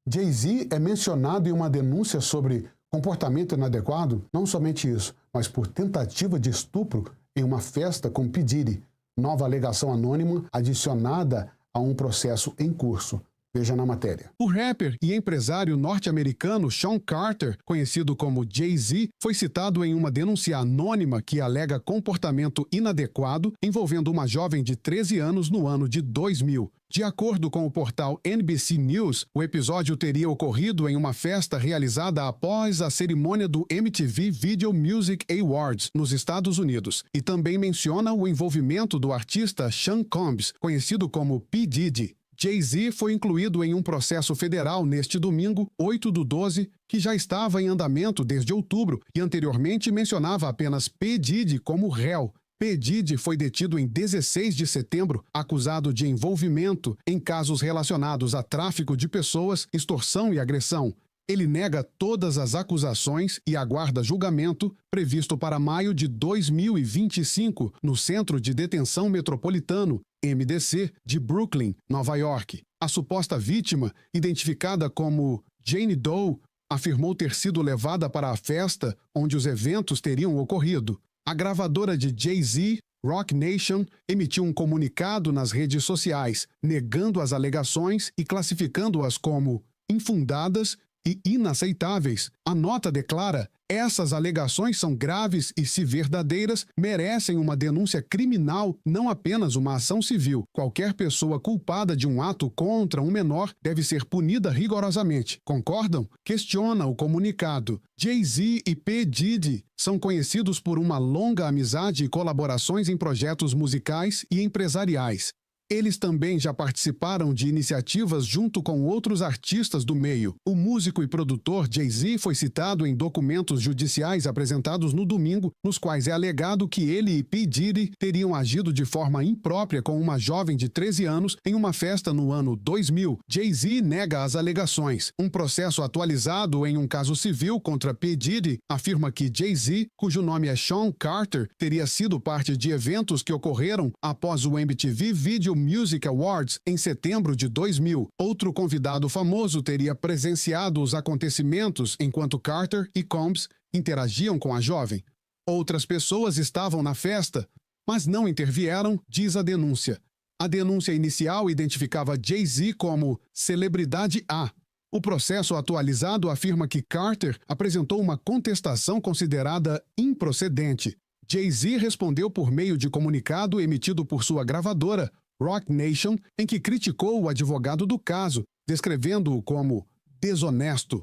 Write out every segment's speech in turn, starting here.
Jay-Z é mencionado em uma denúncia sobre comportamento inadequado, não somente isso, mas por tentativa de estupro em uma festa com P. Diddy, nova alegação anônima adicionada a um processo em curso. Veja na matéria. O rapper e empresário norte-americano Sean Carter, conhecido como Jay-Z, foi citado em uma denúncia anônima que alega comportamento inadequado envolvendo uma jovem de 13 anos no ano de 2000. De acordo com o portal NBC News, o episódio teria ocorrido em uma festa realizada após a cerimônia do MTV Video Music Awards nos Estados Unidos, e também menciona o envolvimento do artista Sean Combs, conhecido como P. Diddy. Jay-Z foi incluído em um processo federal neste domingo, 8/12, que já estava em andamento desde outubro e anteriormente mencionava apenas P. Diddy como réu. P. Diddy foi detido em 16 de setembro, acusado de envolvimento em casos relacionados a tráfico de pessoas, extorsão e agressão. Ele nega todas as acusações e aguarda julgamento previsto para maio de 2025 no Centro de Detenção Metropolitano, MDC, de Brooklyn, Nova York. A suposta vítima, identificada como Jane Doe, afirmou ter sido levada para a festa onde os eventos teriam ocorrido. A gravadora de Jay-Z, Roc Nation, emitiu um comunicado nas redes sociais, negando as alegações e classificando-as como infundadas e inaceitáveis. A nota declara: essas alegações são graves e, se verdadeiras, merecem uma denúncia criminal, não apenas uma ação civil. Qualquer pessoa culpada de um ato contra um menor deve ser punida rigorosamente. Concordam? Questiona o comunicado. Jay-Z e P. Diddy são conhecidos por uma longa amizade e colaborações em projetos musicais e empresariais. Eles também já participaram de iniciativas junto com outros artistas do meio. O músico e produtor Jay-Z foi citado em documentos judiciais apresentados no domingo, nos quais é alegado que ele e P. Diddy teriam agido de forma imprópria com uma jovem de 13 anos em uma festa no ano 2000. Jay-Z nega as alegações. Um processo atualizado em um caso civil contra P. Diddy afirma que Jay-Z, cujo nome é Sean Carter, teria sido parte de eventos que ocorreram após o MTV Video Music Awards em setembro de 2000. Outro convidado famoso teria presenciado os acontecimentos enquanto Carter e Combs interagiam com a jovem. Outras pessoas estavam na festa, mas não intervieram, diz a denúncia. A denúncia inicial identificava Jay-Z como celebridade A. O processo atualizado afirma que Carter apresentou uma contestação considerada improcedente. Jay-Z respondeu por meio de comunicado emitido por sua gravadora, Roc Nation, em que criticou o advogado do caso, descrevendo-o como desonesto.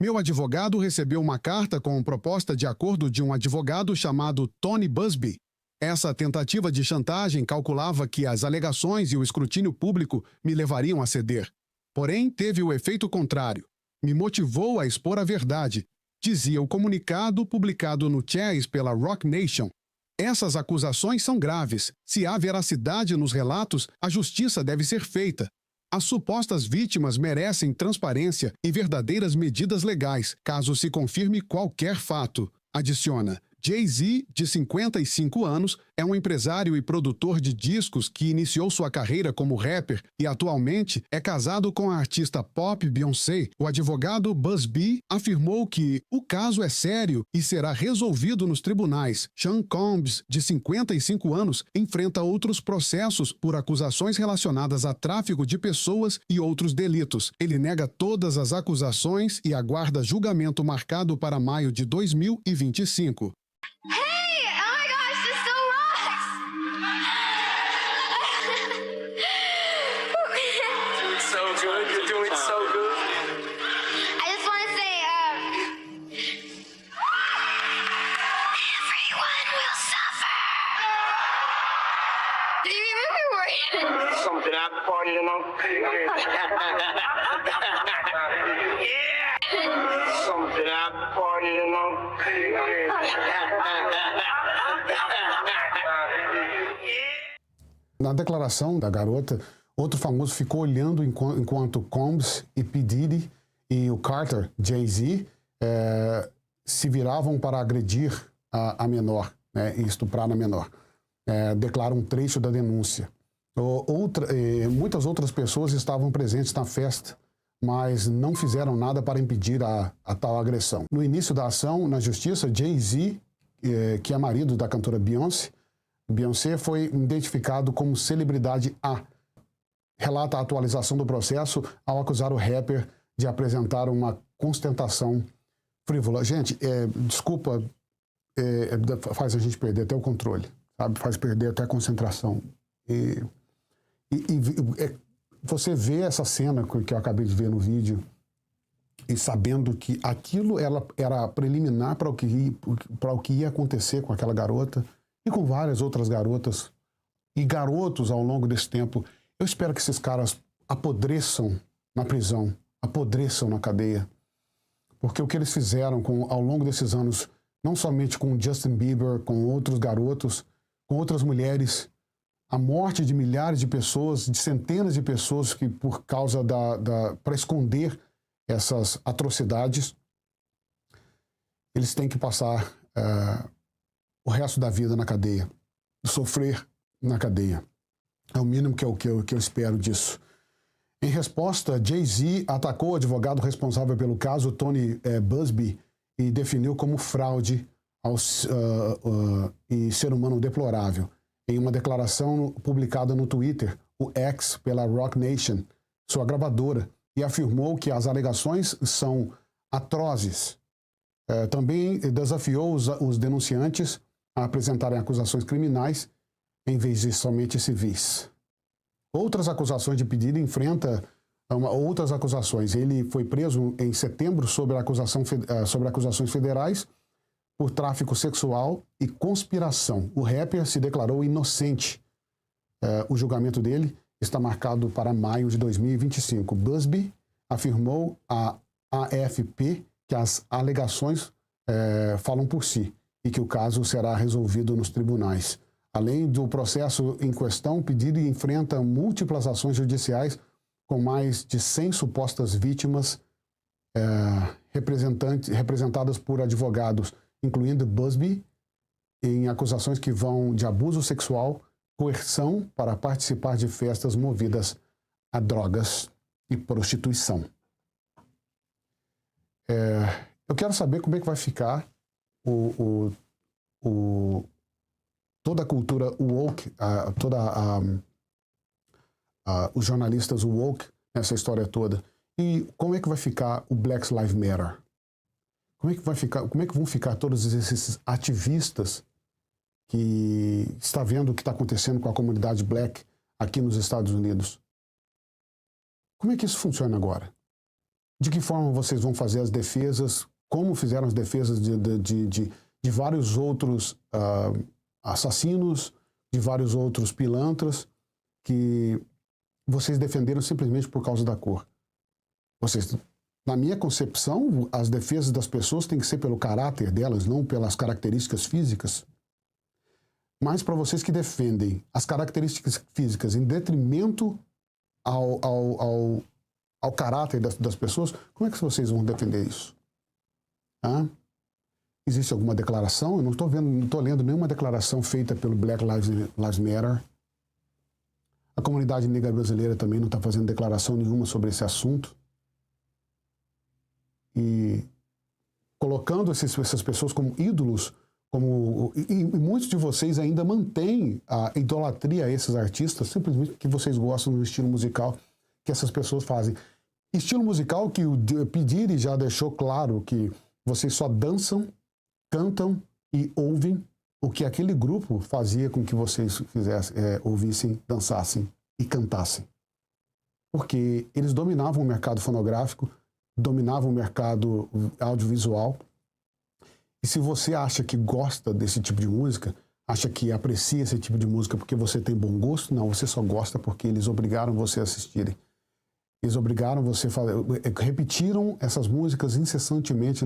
Meu advogado recebeu uma carta com proposta de acordo de um advogado chamado Tony Buzbee. Essa tentativa de chantagem calculava que as alegações e o escrutínio público me levariam a ceder. Porém, teve o efeito contrário. Me motivou a expor a verdade, dizia o comunicado publicado no Chase pela Roc Nation. Essas acusações são graves. Se há veracidade nos relatos, a justiça deve ser feita. As supostas vítimas merecem transparência e verdadeiras medidas legais, caso se confirme qualquer fato. Adiciona. Jay-Z, de 55 anos, é um empresário e produtor de discos que iniciou sua carreira como rapper e atualmente é casado com a artista pop Beyoncé. O advogado Buzbee afirmou que o caso é sério e será resolvido nos tribunais. Sean Combs, de 55 anos, enfrenta outros processos por acusações relacionadas a tráfico de pessoas e outros delitos. Ele nega todas as acusações e aguarda julgamento marcado para maio de 2025. Hey! Oh my gosh, this so rocks! Doing so good. You're doing so good. I just want to say, everyone will suffer. Do you remember where? Something at the party, you know? Yeah! Something at the party, you know? Na declaração da garota, outro famoso ficou olhando enquanto Combs e P. Diddy e o Carter, Jay-Z, se viravam para agredir a menor, né, e estuprar a menor. Declara um trecho da denúncia. Muitas outras pessoas estavam presentes na festa, mas não fizeram nada para impedir a tal agressão. No início da ação na justiça, Jay-Z, que é marido da cantora Beyoncé, foi identificado como celebridade A. Relata a atualização do processo ao acusar o rapper de apresentar uma ostentação frívola. Gente, desculpa, faz a gente perder até o controle, sabe? Faz perder até a concentração. Você vê essa cena que eu acabei de ver no vídeo e sabendo que aquilo era preliminar para o que ia acontecer com aquela garota e com várias outras garotas e garotos ao longo desse tempo. Eu espero que esses caras apodreçam na prisão, apodreçam na cadeia, porque o que eles fizeram ao longo desses anos, não somente com o Justin Bieber, com outros garotos, com outras mulheres, a morte de milhares de pessoas, de centenas de pessoas que por causa para esconder essas atrocidades, eles têm que passar o resto da vida na cadeia, sofrer na cadeia. É o mínimo que eu espero disso. Em resposta, Jay-Z atacou o advogado responsável pelo caso, Tony Buzbee, e definiu como fraude e ser humano deplorável. Em uma declaração publicada no Twitter, o X, pela Roc Nation, sua gravadora, e afirmou que as alegações são atrozes. Também desafiou os denunciantes a apresentarem acusações criminais em vez de somente civis. Outras acusações de pedido enfrenta outras acusações. Ele foi preso em setembro sobre acusações federais por tráfico sexual e conspiração. O rapper se declarou inocente. O julgamento dele está marcado para maio de 2025. Buzbee afirmou à AFP que as alegações falam por si e que o caso será resolvido nos tribunais. Além do processo em questão, Pididi enfrenta múltiplas ações judiciais com mais de 100 supostas vítimas representadas por advogados, incluindo Buzbee, em acusações que vão de abuso sexual, coerção para participar de festas movidas a drogas e prostituição. Eu quero saber como é que vai ficar toda a cultura woke, os jornalistas woke nessa história toda. E como é que vai ficar o Black Lives Matter? Como é que vão ficar todos esses ativistas que está vendo o que está acontecendo com a comunidade black aqui nos Estados Unidos? Como é que isso funciona agora? De que forma vocês vão fazer as defesas? Como fizeram as defesas de vários outros assassinos, de vários outros pilantras que vocês defenderam simplesmente por causa da cor? Na minha concepção, as defesas das pessoas têm que ser pelo caráter delas, não pelas características físicas. Mas para vocês que defendem as características físicas em detrimento ao caráter das pessoas, como é que vocês vão defender isso? Existe alguma declaração? Eu não estou lendo nenhuma declaração feita pelo Black Lives Matter. A comunidade negra brasileira também não está fazendo declaração nenhuma sobre esse assunto. E colocando essas pessoas como ídolos, e muitos de vocês ainda mantêm a idolatria a esses artistas, simplesmente porque vocês gostam do estilo musical que essas pessoas fazem. Estilo musical que o P. Diddy já deixou claro que vocês só dançam, cantam e ouvem o que aquele grupo fazia com que vocês ouvissem, dançassem e cantassem. Porque eles dominavam o mercado fonográfico, dominavam o mercado audiovisual. E se você acha que gosta desse tipo de música, acha que aprecia esse tipo de música porque você tem bom gosto, não, você só gosta porque eles obrigaram você a assistirem. Eles obrigaram você a repetiram essas músicas incessantemente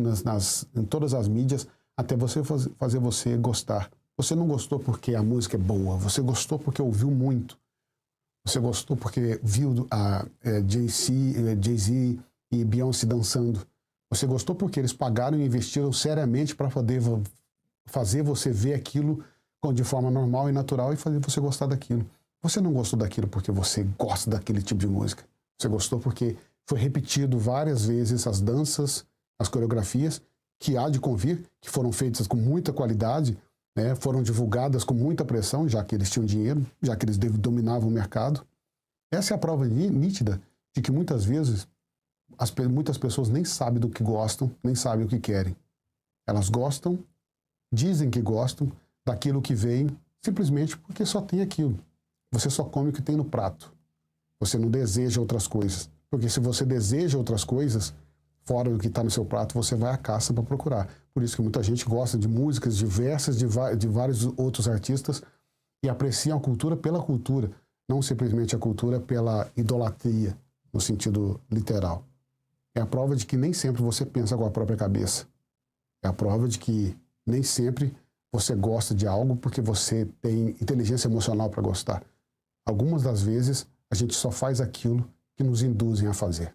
em todas as mídias até fazer você gostar. Você não gostou porque a música é boa, você gostou porque ouviu muito. Você gostou porque viu Jay-Z e Beyoncé dançando. Você gostou porque eles pagaram e investiram seriamente para poder fazer você ver aquilo de forma normal e natural e fazer você gostar daquilo. Você não gostou daquilo porque você gosta daquele tipo de música. Você gostou porque foi repetido várias vezes as danças, as coreografias, que há de convir, que foram feitas com muita qualidade, né, foram divulgadas com muita pressão, já que eles tinham dinheiro, já que eles dominavam o mercado. Essa é a prova nítida de que muitas vezes muitas pessoas nem sabem do que gostam, nem sabem o que querem. Elas gostam, dizem que gostam daquilo que vem, simplesmente porque só tem aquilo. Você só come o que tem no prato. Você não deseja outras coisas. Porque se você deseja outras coisas, fora do que está no seu prato, você vai à caça para procurar. Por isso que muita gente gosta de músicas diversas de vários outros artistas e apreciam a cultura pela cultura, não simplesmente a cultura pela idolatria, no sentido literal. É a prova de que nem sempre você pensa com a própria cabeça. É a prova de que nem sempre você gosta de algo porque você tem inteligência emocional para gostar. Algumas das vezes, a gente só faz aquilo que nos induzem a fazer.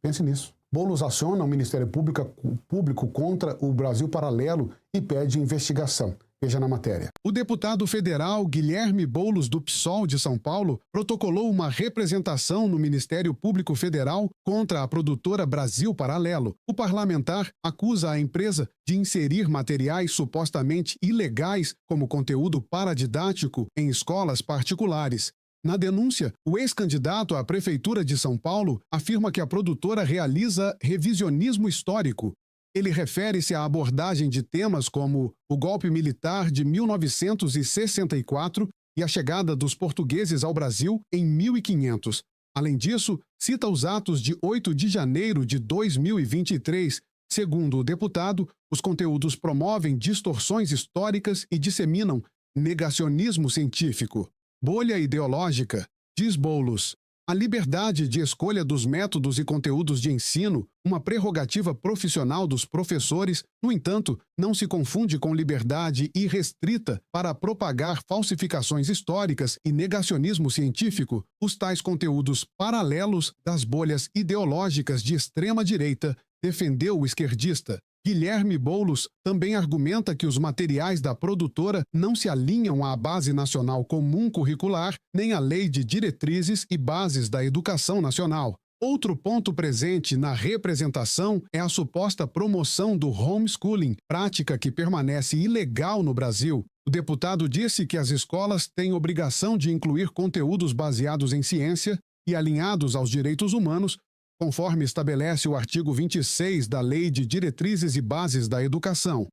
Pense nisso. Boulos aciona o Ministério Público contra o Brasil Paralelo e pede investigação. Veja na matéria. O deputado federal Guilherme Boulos, do PSOL de São Paulo, protocolou uma representação no Ministério Público Federal contra a produtora Brasil Paralelo. O parlamentar acusa a empresa de inserir materiais supostamente ilegais como conteúdo paradidático em escolas particulares. Na denúncia, o ex-candidato à Prefeitura de São Paulo afirma que a produtora realiza revisionismo histórico. Ele refere-se à abordagem de temas como o golpe militar de 1964 e a chegada dos portugueses ao Brasil em 1500. Além disso, cita os atos de 8 de janeiro de 2023. Segundo o deputado, os conteúdos promovem distorções históricas e disseminam negacionismo científico. Bolha ideológica, diz Boulos. A liberdade de escolha dos métodos e conteúdos de ensino, uma prerrogativa profissional dos professores, no entanto, não se confunde com liberdade irrestrita para propagar falsificações históricas e negacionismo científico, os tais conteúdos paralelos das bolhas ideológicas de extrema-direita, defendeu o esquerdista. Guilherme Boulos também argumenta que os materiais da produtora não se alinham à Base Nacional Comum Curricular, nem à Lei de Diretrizes e Bases da Educação Nacional. Outro ponto presente na representação é a suposta promoção do homeschooling, prática que permanece ilegal no Brasil. O deputado disse que as escolas têm obrigação de incluir conteúdos baseados em ciência e alinhados aos direitos humanos, conforme estabelece o artigo 26 da Lei de Diretrizes e Bases da Educação.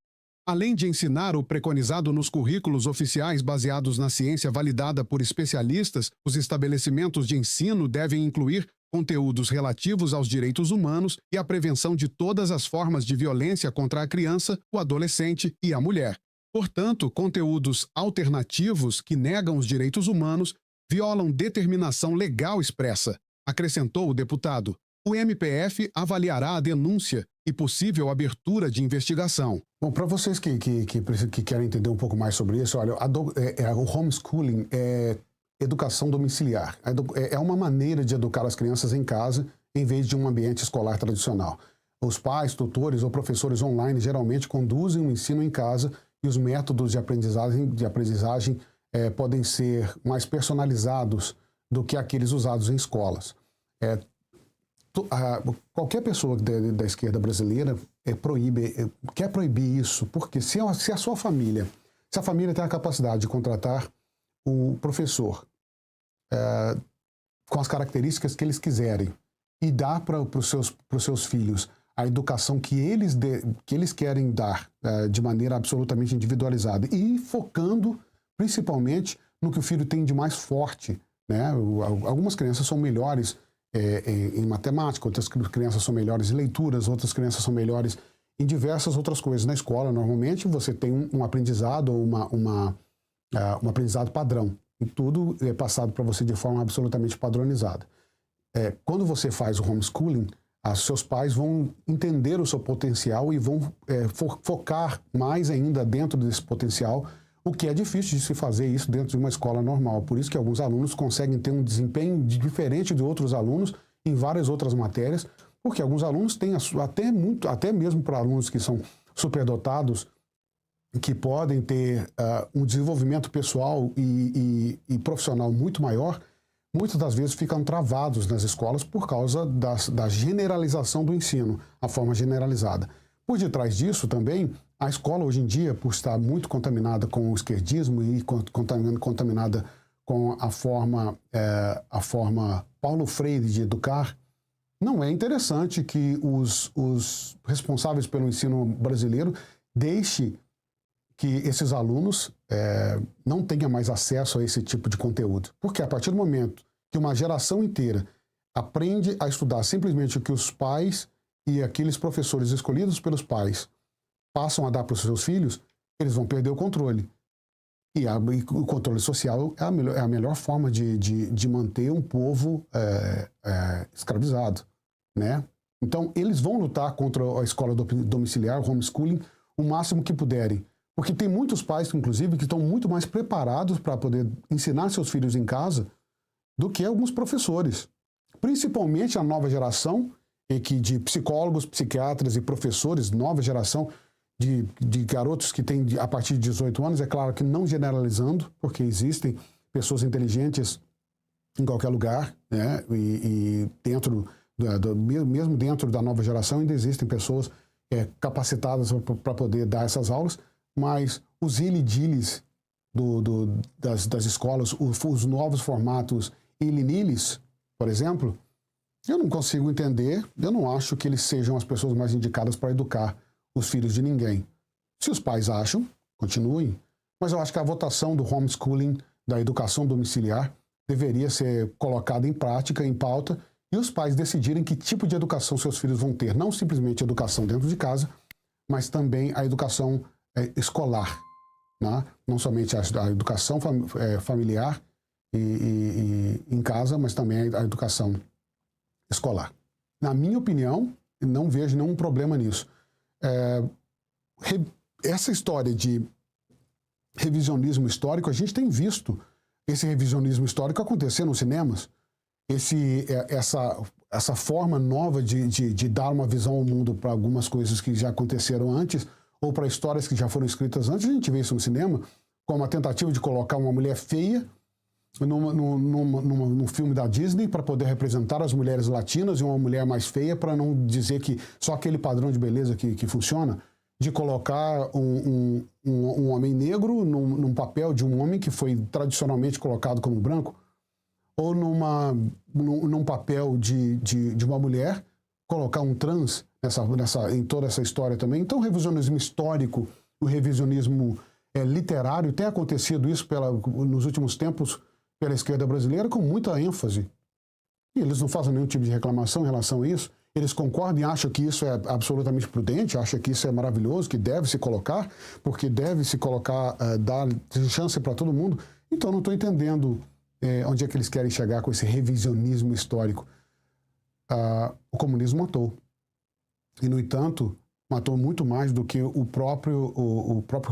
Além de ensinar o preconizado nos currículos oficiais baseados na ciência validada por especialistas, os estabelecimentos de ensino devem incluir conteúdos relativos aos direitos humanos e à prevenção de todas as formas de violência contra a criança, o adolescente e a mulher. Portanto, conteúdos alternativos que negam os direitos humanos violam determinação legal expressa, acrescentou o deputado. O MPF avaliará a denúncia e possível abertura de investigação. Bom, para vocês que querem entender um pouco mais sobre isso, olha, o homeschooling é educação domiciliar. É uma maneira de educar as crianças em casa em vez de um ambiente escolar tradicional. Os pais, tutores ou professores online geralmente conduzem o ensino em casa e os métodos de aprendizagem podem ser mais personalizados do que aqueles usados em escolas. Qualquer pessoa da esquerda brasileira quer proibir isso, porque se a sua família, se a família tem a capacidade de contratar o professor com as características que eles quiserem e dar para os seus filhos a educação que eles querem dar de maneira absolutamente individualizada e focando principalmente no que o filho tem de mais forte, né? Algumas crianças são melhores em matemática, outras crianças são melhores em leituras, outras crianças são melhores em diversas outras coisas. Na escola, normalmente, você tem um aprendizado ou um aprendizado padrão. E tudo é passado para você de forma absolutamente padronizada. Quando você faz o homeschooling, seus pais vão entender o seu potencial e vão focar mais ainda dentro desse potencial, o que é difícil de se fazer isso dentro de uma escola normal. Por isso que alguns alunos conseguem ter um desempenho diferente de outros alunos em várias outras matérias, porque alguns alunos têm até mesmo para alunos que são superdotados, que podem ter um desenvolvimento pessoal e profissional muito maior, muitas das vezes ficam travados nas escolas por causa da generalização do ensino, a forma generalizada. Por detrás disso também, a escola hoje em dia, por estar muito contaminada com o esquerdismo e contaminada com a forma Paulo Freire de educar, não é interessante que os responsáveis pelo ensino brasileiro deixem que esses alunos não tenham mais acesso a esse tipo de conteúdo. Porque a partir do momento que uma geração inteira aprende a estudar simplesmente o que os pais e aqueles professores escolhidos pelos pais passam a dar para os seus filhos, eles vão perder o controle. E o controle social é a melhor forma de manter um povo escravizado, né? Então, eles vão lutar contra a escola domiciliar, o homeschooling, o máximo que puderem. Porque tem muitos pais, inclusive, que estão muito mais preparados para poder ensinar seus filhos em casa do que alguns professores. Principalmente a nova geração, de psicólogos, psiquiatras e professores, nova geração de garotos que têm a partir de 18 anos, é claro que não generalizando, porque existem pessoas inteligentes em qualquer lugar, né? E dentro mesmo dentro da nova geração ainda existem pessoas capacitadas para poder dar essas aulas, mas os ilha-diles das escolas, os novos formatos ilha-niles, por exemplo, eu não consigo entender, eu não acho que eles sejam as pessoas mais indicadas para educar os filhos de ninguém. Se os pais acham, continuem, mas eu acho que a votação do homeschooling, da educação domiciliar, deveria ser colocada em prática, em pauta, e os pais decidirem que tipo de educação seus filhos vão ter, não simplesmente a educação dentro de casa, mas também a educação escolar, né? Não somente a educação familiar e em casa, mas também a educação escolar. Na minha opinião, não vejo nenhum problema nisso. Essa história de revisionismo histórico, a gente tem visto esse revisionismo histórico acontecer nos cinemas. Essa forma nova de dar uma visão ao mundo para algumas coisas que já aconteceram antes, ou para histórias que já foram escritas antes, a gente vê isso no cinema, como a tentativa de colocar uma mulher feia num filme da Disney para poder representar as mulheres latinas e uma mulher mais feia para não dizer que só aquele padrão de beleza que funciona, de colocar um homem negro num papel de um homem que foi tradicionalmente colocado como branco, ou num papel de uma mulher, colocar um trans em toda essa história também. Então o revisionismo histórico, o revisionismo literário, tem acontecido isso nos últimos tempos pela esquerda brasileira com muita ênfase. E eles não fazem nenhum tipo de reclamação em relação a isso. Eles concordam e acham que isso é absolutamente prudente, acham que isso é maravilhoso, que deve se colocar, porque deve se colocar, dar chance para todo mundo. Então não estou entendendo onde é que eles querem chegar com esse revisionismo histórico. O comunismo matou. E, no entanto, matou muito mais do que o próprio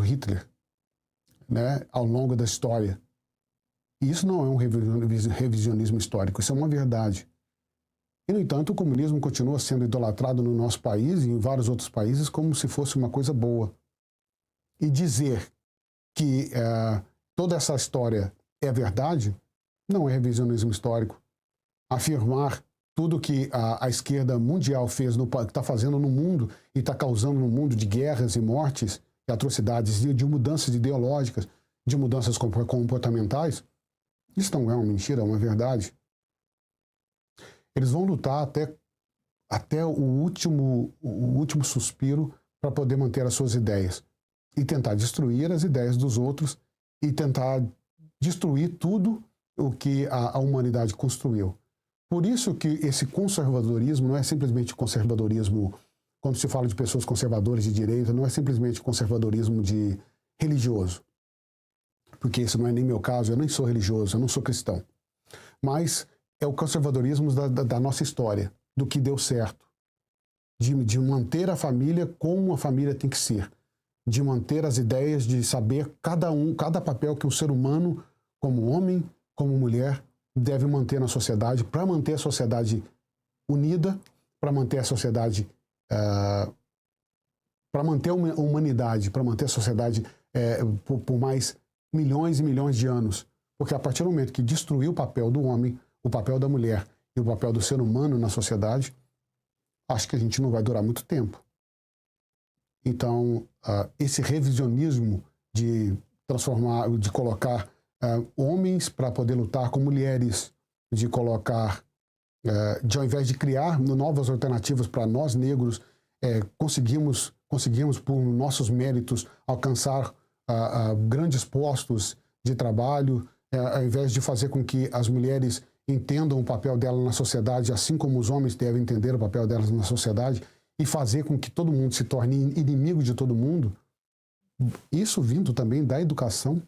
Hitler, né, ao longo da história. E isso não é um revisionismo histórico, isso é uma verdade. E, no entanto, o comunismo continua sendo idolatrado no nosso país e em vários outros países como se fosse uma coisa boa. E dizer que toda essa história é verdade não é revisionismo histórico. Afirmar tudo que a esquerda mundial fez, está fazendo no mundo e está causando no mundo de guerras e mortes, de atrocidades, de mudanças ideológicas, de mudanças comportamentais, isso não é uma mentira, é uma verdade. Eles vão lutar até o último suspiro para poder manter as suas ideias e tentar destruir as ideias dos outros e tentar destruir tudo o que a humanidade construiu. Por isso que esse conservadorismo não é simplesmente conservadorismo, quando se fala de pessoas conservadoras de direita, não é simplesmente conservadorismo religioso. Porque esse não é nem meu caso, eu nem sou religioso, eu não sou cristão. Mas é o conservadorismo da nossa história, do que deu certo. De manter a família como a família tem que ser. De manter as ideias, de saber cada papel que um ser humano, como homem, como mulher, deve manter na sociedade, para manter a sociedade unida, para manter a sociedade, para manter a humanidade, para manter a sociedade por mais milhões e milhões de anos. Porque a partir do momento que destruiu o papel do homem, o papel da mulher e o papel do ser humano na sociedade, acho que a gente não vai durar muito tempo. Então, esse revisionismo de transformar, de colocar homens para poder lutar com mulheres, de colocar, de ao invés de criar novas alternativas para nós negros, conseguimos por nossos méritos alcançar grandes postos de trabalho, ao invés de fazer com que as mulheres entendam o papel delas na sociedade, assim como os homens devem entender o papel delas na sociedade, e fazer com que todo mundo se torne inimigo de todo mundo, isso vindo também da educação,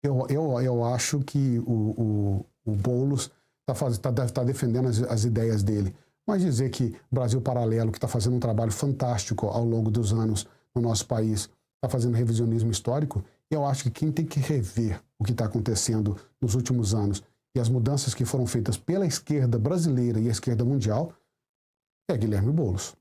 eu acho que o Boulos está defendendo as ideias dele. Mas dizer que o Brasil Paralelo, que está fazendo um trabalho fantástico ao longo dos anos no nosso país, está fazendo revisionismo histórico, eu acho que quem tem que rever o que está acontecendo nos últimos anos e as mudanças que foram feitas pela esquerda brasileira e a esquerda mundial é Guilherme Boulos.